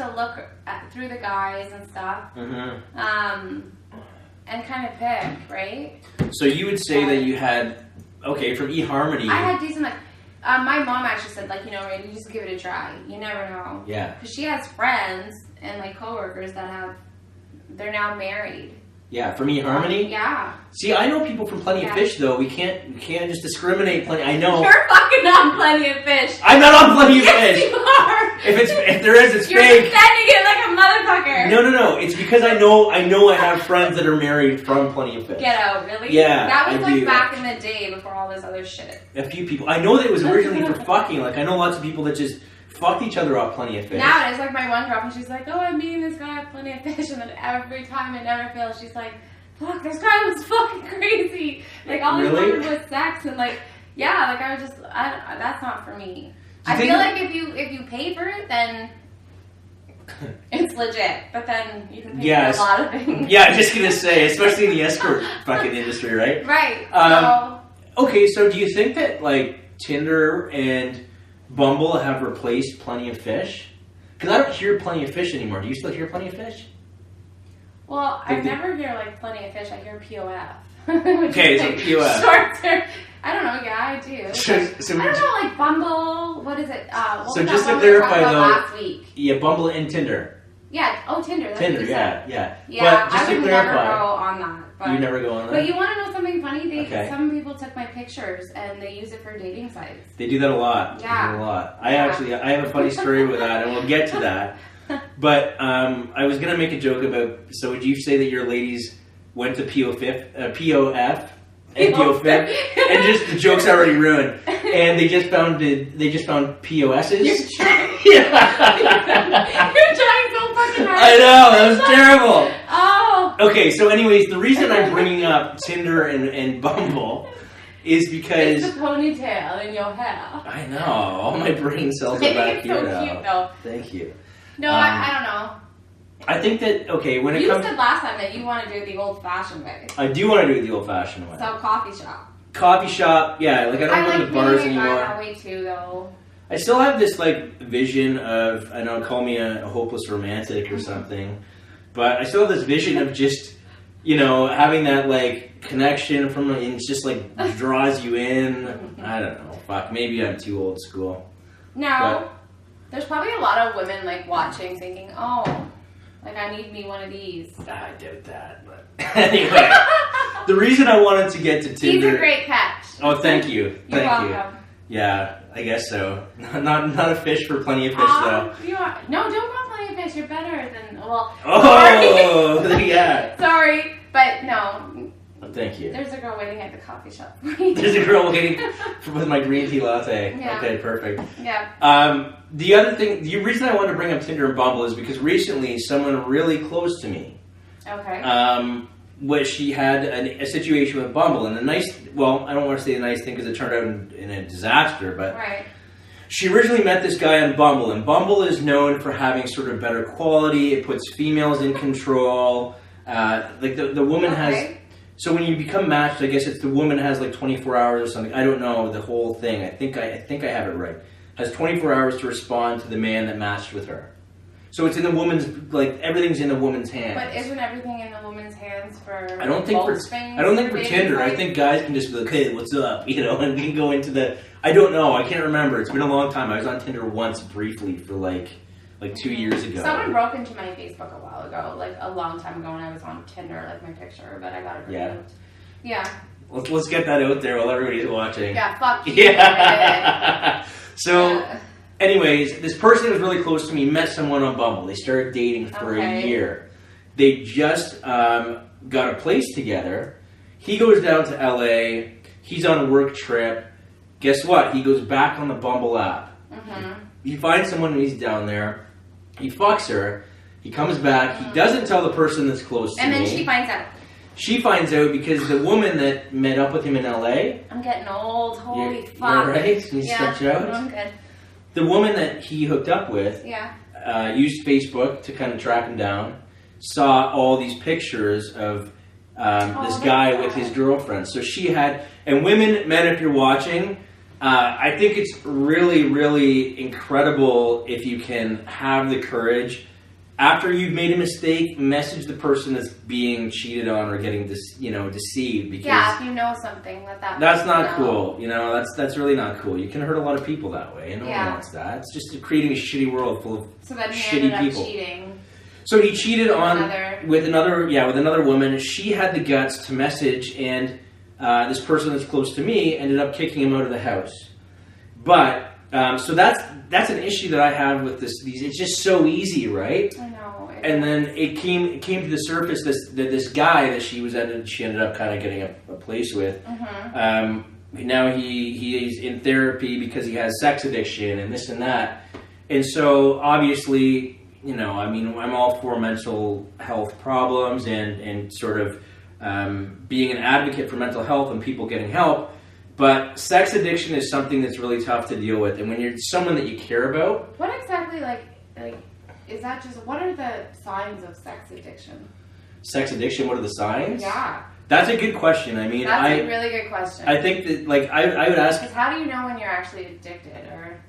to look through the guys and stuff. And kind of pick, right? So you would say that you had, okay, from eHarmony. I had decent, like, my mom actually said, like, you know, you just give it a try. You never know. Yeah. Because she has friends and, like, coworkers that they're now married. Yeah, from eHarmony? Yeah. See, I know people from Plenty of Fish, though. We can't just discriminate. I know. You're fucking on Plenty of Fish. I'm not on Plenty of Fish. Yes, you are. If there is, it's You're fake. You're defending it like a motherfucker. No. It's because I know I have friends that are married from Plenty of Fish. Get out, really? Yeah, that was I do. back in the day before all this other shit. A few people. I know that it was originally for fucking. Like, I know lots of people that just fucked each other off Plenty of Fish. Now it is like my one girlfriend. She's like, oh, I'm meeting this guy at Plenty of Fish, and then every time it never fails, she's like, fuck, this guy was fucking crazy. Like, all he wanted was sex, and like, yeah, like I was just, that's not for me. I feel like if you pay for it, then it's legit. But then you can pay for a lot of things. Yeah, I'm just gonna say, especially in the escort fucking industry, right? Right. Okay, so do you think that like Tinder and Bumble have replaced Plenty of Fish? Because I don't hear Plenty of Fish anymore. Do you still hear Plenty of Fish? Well, I never hear like Plenty of Fish. I hear POF. Okay, so POF. Short term. I don't know. Yeah, I do. So I don't know, like Bumble. What is it? So just to clarify, though, last week. Yeah, Bumble and Tinder. Yeah. Oh, Tinder. Tinder. Yeah. Yeah. But just I to would clarify, never go on that. But, you never go on that. But you want to know something funny? Some people took my pictures and they use it for dating sites. They do that a lot. Yeah. They do a lot. I have a funny story with that, and we'll get to that. But I was gonna make a joke about. So would you say that your ladies went to POF and just the joke's already ruined, and they just found POSs. You're trying. You're trying so fucking hard. I know, that was terrible. Oh. Okay, so anyways, the reason I'm bringing up Tinder and Bumble is because it's the ponytail in your hair. I know, all my brain cells are back here now. Cute, though. Thank you. No, I don't know. I think that, okay, when it comes... You said last time that you want to do it the old-fashioned way. I do want to do it the old-fashioned way. So, coffee shop. Coffee shop, yeah. Like, I don't go to bars anymore. I like that way, too, though. I still have this, like, vision of... I know, call me a hopeless romantic or something. But I still have this vision of just, you know, having that, like, connection from... And it's just, like, draws you in. I don't know. Fuck, maybe I'm too old school. No. But there's probably a lot of women, like, watching, thinking, oh... Like, I need me one of these. I doubt that, but anyway. The reason I wanted to get to Tinder... He's a great catch. Oh, thank you. You're welcome. Yeah, I guess so. Not a fish for Plenty of Fish, though. You are. No, don't go Plenty of Fish. You're better than... Well, oh, yeah. Sorry, but no. Thank you. There's a girl waiting at the coffee shop. There's a girl waiting with my green tea latte. Yeah. Okay, perfect. Yeah. The other thing, the reason I wanted to bring up Tinder and Bumble is because recently someone really close to me, where she had a situation with Bumble, and I don't want to say a nice thing because it turned out in a disaster, but she originally met this guy on Bumble, and Bumble is known for having sort of better quality. It puts females in control. Like the woman has. So when you become matched, I guess it's the woman has like 24 hours or something. I don't know the whole thing. I think I have it right. Has 24 hours to respond to the man that matched with her. So it's in the woman's, like, everything's in the woman's hands. But isn't everything in the woman's hands for I don't think for Tinder. I think guys can just be like, hey, what's up? You know, and can go into the... I don't know. I can't remember. It's been a long time. I was on Tinder once briefly for like 2 years ago. Someone broke into my Facebook a while ago, like a long time ago when I was on Tinder, like my picture, but I got it removed. Yeah. Let's get that out there while everybody's watching. Yeah, fuck you. Yeah. So, anyways, this person who was really close to me met someone on Bumble. They started dating for a year. They just got a place together. He goes down to LA. He's on a work trip. Guess what? He goes back on the Bumble app. He finds someone when he's down there. He fucks her. He comes back. He doesn't tell the person that's close to me. And then she finds out. She finds out because the woman that met up with him in LA... I'm getting old. Holy fuck. You're right? Can you stretch out? I'm good. The woman that he hooked up with used Facebook to kind of track him down. Saw all these pictures of this guy with his girlfriend. So she had... And women, men, if you're watching... I think it's really, really incredible if you can have the courage, after you've made a mistake, message the person that's being cheated on or getting deceived. Because if you know something that's not cool. That's really not cool. You can hurt a lot of people that way, and no one wants that. It's just creating a shitty world full of shitty people. Cheating. So he cheated with another woman. She had the guts to message, and this person that's close to me ended up kicking him out of the house. But so that's an issue that I have with this. It's just so easy, right? I know. And then it came to the surface this guy that she ended up kind of getting a place with. Mm-hmm. Now he's in therapy because he has sex addiction and this and that. And so obviously, I'm all for mental health problems and sort of being an advocate for mental health and people getting help. But sex addiction is something that's really tough to deal with. And when you're someone that you care about... What exactly, is that just... What are the signs of sex addiction? Sex addiction, what are the signs? Yeah. That's a good question. I mean, that's a really good question. I think that, I would ask... Because how do you know when you're actually addicted, or...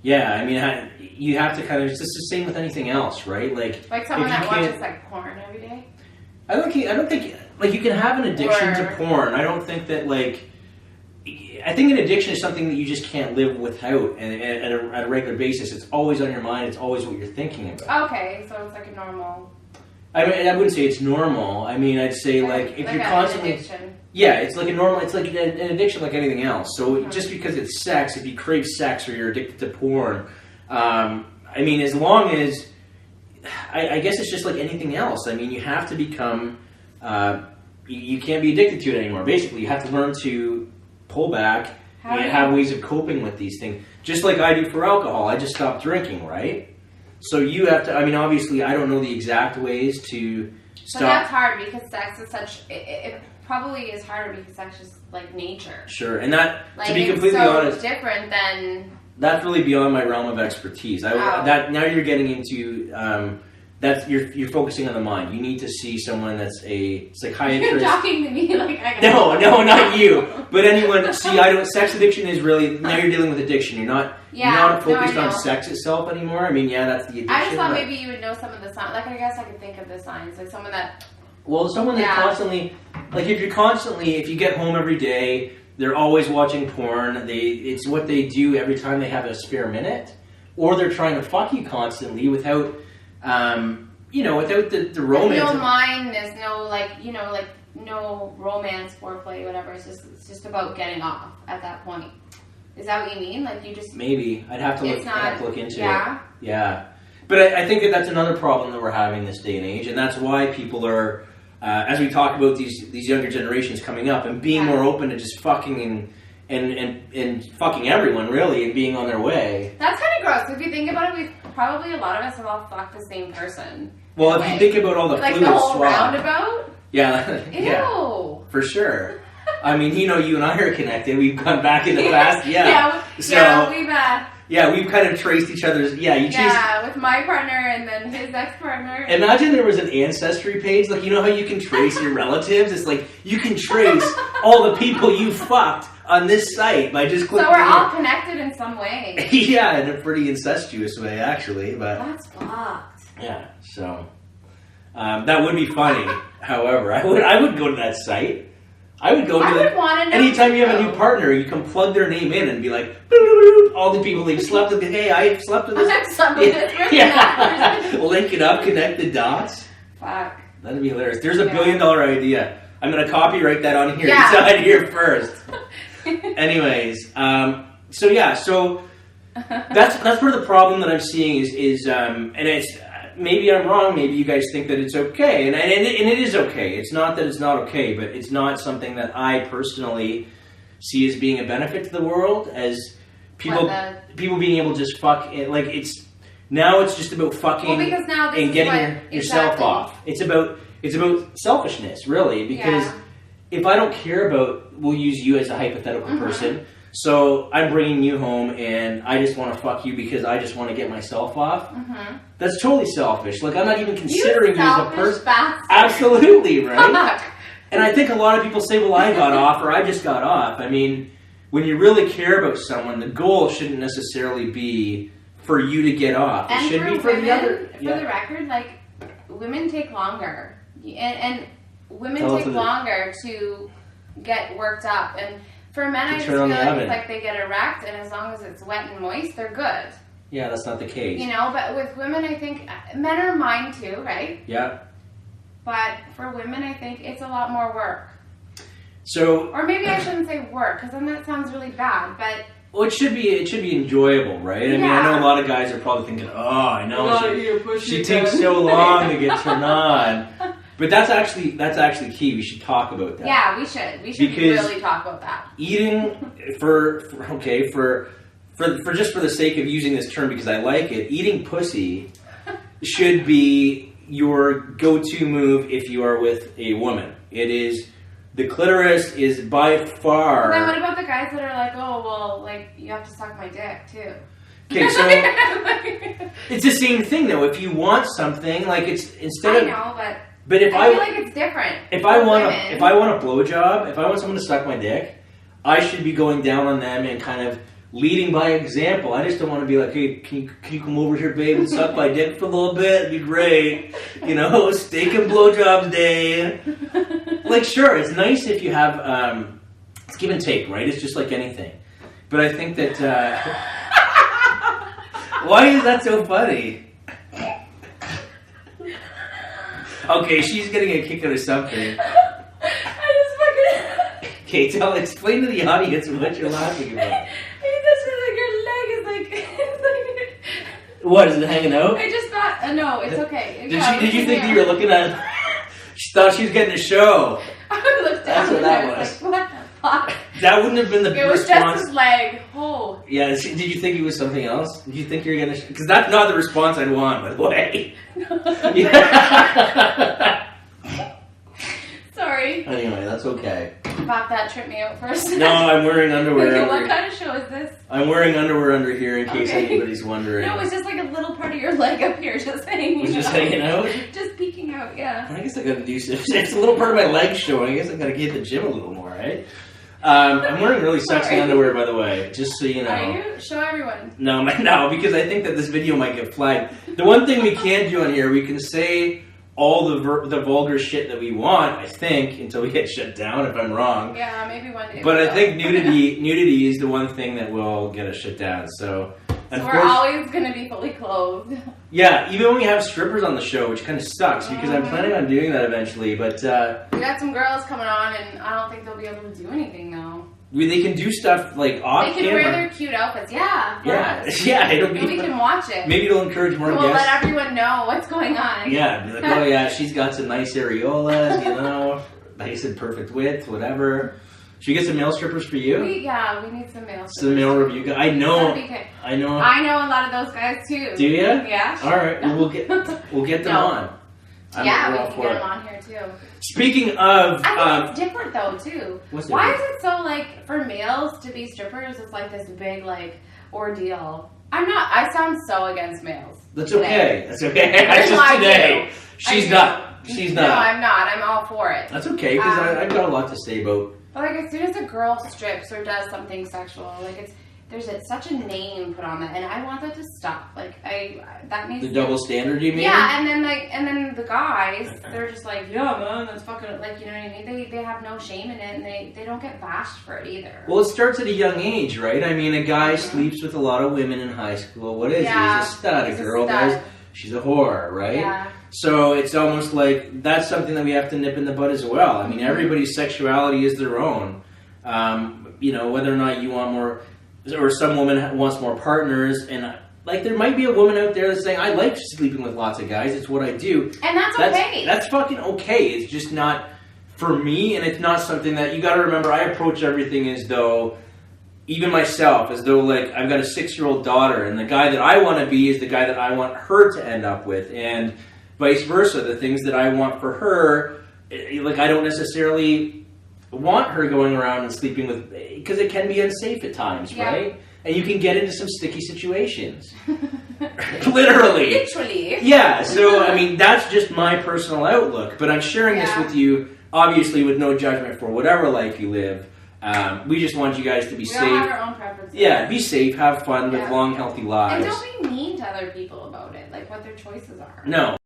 Yeah, I mean, you have to kind of... It's just the same with anything else, right? Like someone that watches, porn every day? I don't think... you can have an addiction to porn. I don't think that, I think an addiction is something that you just can't live without at a regular basis. It's always on your mind. It's always what you're thinking about. Okay, so it's like a normal... I mean, I wouldn't say it's normal. I mean, I'd say, if you're constantly... Addiction. Yeah, it's like a normal... It's like an addiction like anything else. So just because it's sex, if you crave sex or you're addicted to porn, I mean, as long as... I guess it's just like anything else. I mean, you have to become... you can't be addicted to it anymore. Basically, you have to learn to... pull back and have ways of coping with these things. Just like I do for alcohol. I just stopped drinking, right? So you have to, obviously I don't know the exact ways to stop. But that's hard because sex is such, it probably is harder because sex is like nature. Sure, and that, to be completely honest. It's different than... That's really beyond my realm of expertise. Now you're getting into... you're focusing on the mind. You need to see someone that's a psychiatrist. You're talking to me like I No, not you. But anyone. See, sex addiction is really, now you're dealing with addiction. You're not focused on sex itself anymore. I mean, that's the addiction. I just thought maybe you would know some of the signs. I guess I could think of the signs. Like someone that... Well, someone that constantly, if you get home every day, they're always watching porn. It's what they do every time they have a spare minute, or they're trying to fuck you constantly without, without the romance. No mindness, no romance, foreplay, whatever. It's just about getting off at that point. Is that what you mean? You just... Maybe. I'd have to look into it. Yeah. But I think that's another problem that we're having this day and age, and that's why people are, as we talk about these younger generations coming up and being more open to just fucking and fucking everyone, really, and being on their way. That's kind of gross. If you think about it, probably a lot of us have all fucked the same person. Well, if you think about all the fluid the whole roundabout? Yeah. Ew. Yeah, for sure. I mean, you and I are connected. We've gone back in the past. We've kind of traced each other's... with my partner and then his ex-partner. Imagine there was an ancestry page. You know how you can trace your relatives? It's like, you can trace all the people you fucked on this site by just clicking... So we're all connected in some way. Yeah, in a pretty incestuous way, actually. But that's fucked. Yeah, so... that would be funny. However, I would go to that site. I would go to anytime you have a new partner, you can plug their name in and be like, boop, boop, boop, all the people they've slept with. Hey, I slept with this. Link it up, connect the dots. Fuck. That'd be hilarious. There's a $1 billion idea. I'm going to copyright that on here. Inside here first. Anyways, so that's part of the problem that I'm seeing is and it's... Maybe I'm wrong. Maybe you guys think that it's okay, and it is okay. It's not that it's not okay, but it's not something that I personally see as being a benefit to the world. As people being able to just fuck it, it's just about fucking and getting yourself off. It's about selfishness, really, because if I don't care about, we'll use you as a hypothetical person. So I'm bringing you home, and I just want to fuck you because I just want to get myself off. Mm-hmm. That's totally selfish. I'm not even considering you as a person. Absolutely, right? And I think a lot of people say, well, I got off, or I just got off. I mean, when you really care about someone, the goal shouldn't necessarily be for you to get off. It should be for the other. For the record, like, women take longer. And women take longer to get worked up. And for men, I just feel like it's like they get erect, and as long as it's wet and moist, they're good. Yeah, that's not the case. You know, but with women, I think, men are mine too, right? Yeah. But for women, I think it's a lot more work. So, or maybe I shouldn't say work, because then that sounds really bad. But well, it should be enjoyable, right? I mean, I know a lot of guys are probably thinking, "Oh, I know she takes so long to get turned on." But that's actually key. We should talk about that. Yeah, we should. We should really talk about that. Eating for just for the sake of using this term because I like it, eating pussy should be your go-to move if you are with a woman. It is. The clitoris is by far... Then what about the guys that are like, oh, well, like, you have to suck my dick, too? Okay, so... it's the same thing, though. If you want something, like, it's... instead of... I know, but if I feel like it's different. If I want a blowjob, if I want someone to suck my dick, I should be going down on them and kind of leading by example. I just don't want to be like, hey, can you come over here, babe, and suck my dick for a little bit? It'd be great. You know, steak and blowjobs day. Like, sure, it's nice if you have, it's give and take, right? It's just like anything. But I think that, why is that so funny? Okay, she's getting a kick out of something. Okay, explain to the audience what you're laughing about. Your leg is like... What, is it hanging out? I just thought, no, it's okay. Did you think that you were looking at... She thought she was getting a show. I looked down. That's what that was. Like, what the fuck? That wouldn't have been the response. It was just his leg. Oh. Yeah, did you think it was something else? Did you think you were going to... Because that's not the response I'd want, by the way. Sorry. Anyway, that's okay. Fuck, that tripped me out first. No, I'm wearing underwear. Okay, what kind of show is this? I'm wearing underwear under here in case anybody's wondering. No, it's just like a little part of your leg up here just hanging out. Just hanging out? Just peeking out, yeah. I guess I gotta do something. It's a little part of my leg showing. I guess I gotta get to the gym a little more, right? I'm wearing really sexy underwear, by the way, just so you know. Are you? Show everyone. No, because I think that this video might get flagged. The one thing we can do on here, we can say all the vulgar shit that we want, I think, until we get shut down, if I'm wrong. Yeah, maybe one day. But I think nudity is the one thing that will get us shut down. So we're always going to be fully clothed. Yeah, even when we have strippers on the show, which kind of sucks, because I'm planning on doing that eventually, but... we got some girls coming on, and I don't think they'll be able to do anything, though. They can do stuff, like, off camera. They can wear their cute outfits, yeah. Yeah, it'll be... And we can watch it. Maybe it'll encourage more guests. We'll let everyone know what's going on. Yeah, be like, oh yeah, she's got some nice areolas, you know, nice and perfect width, whatever. Should we get some male strippers for you? We need some male strippers. Some male review guys. I know I know a lot of those guys, too. Do you? Yeah. All right, well, we'll get them on. We can get them on here, too. Speaking of... I think it's different, though, too. Why is it so, like, for males to be strippers, it's like this big, like, ordeal? I sound so against males. That's okay. That's okay. That's just today. She's not. No, I'm not. I'm all for it. That's okay, because I've got a lot to say about... But, like, as soon as a girl strips or does something sexual, like, there's such a name put on that, and I want that to stop. Like, that needs the double standard, you mean? Yeah, and then the guys, they're just like, yeah, man, that's fucking, like, you know what I mean? They have no shame in it, and they don't get bashed for it either. Well, it starts at a young age, right? I mean, a guy sleeps with a lot of women in high school. What is he? He's a stud. A girl does, she's a whore, right? Yeah. So it's almost like that's something that we have to nip in the bud as well. I mean, everybody's sexuality is their own. You know, whether or not you want more... Or some woman wants more partners, and like there might be a woman out there that's saying, I like sleeping with lots of guys, it's what I do. And that's okay. That's fucking okay. It's just not for me, and it's not something that, you gotta remember, I approach everything as though, even myself, as though like I've got a 6-year-old daughter, and the guy that I want to be is the guy that I want her to end up with, and vice versa. The things that I want for her, like I don't necessarily want her going around and sleeping with, because it can be unsafe at times, right? And you can get into some sticky situations. Literally. Yeah, so I mean, that's just my personal outlook, but I'm sharing this with you, obviously with no judgment for whatever life you live. We just want you guys to be safe. We all have our own preferences. Yeah, be safe, have fun, live long, healthy lives. And don't be mean to other people about it, like what their choices are. No.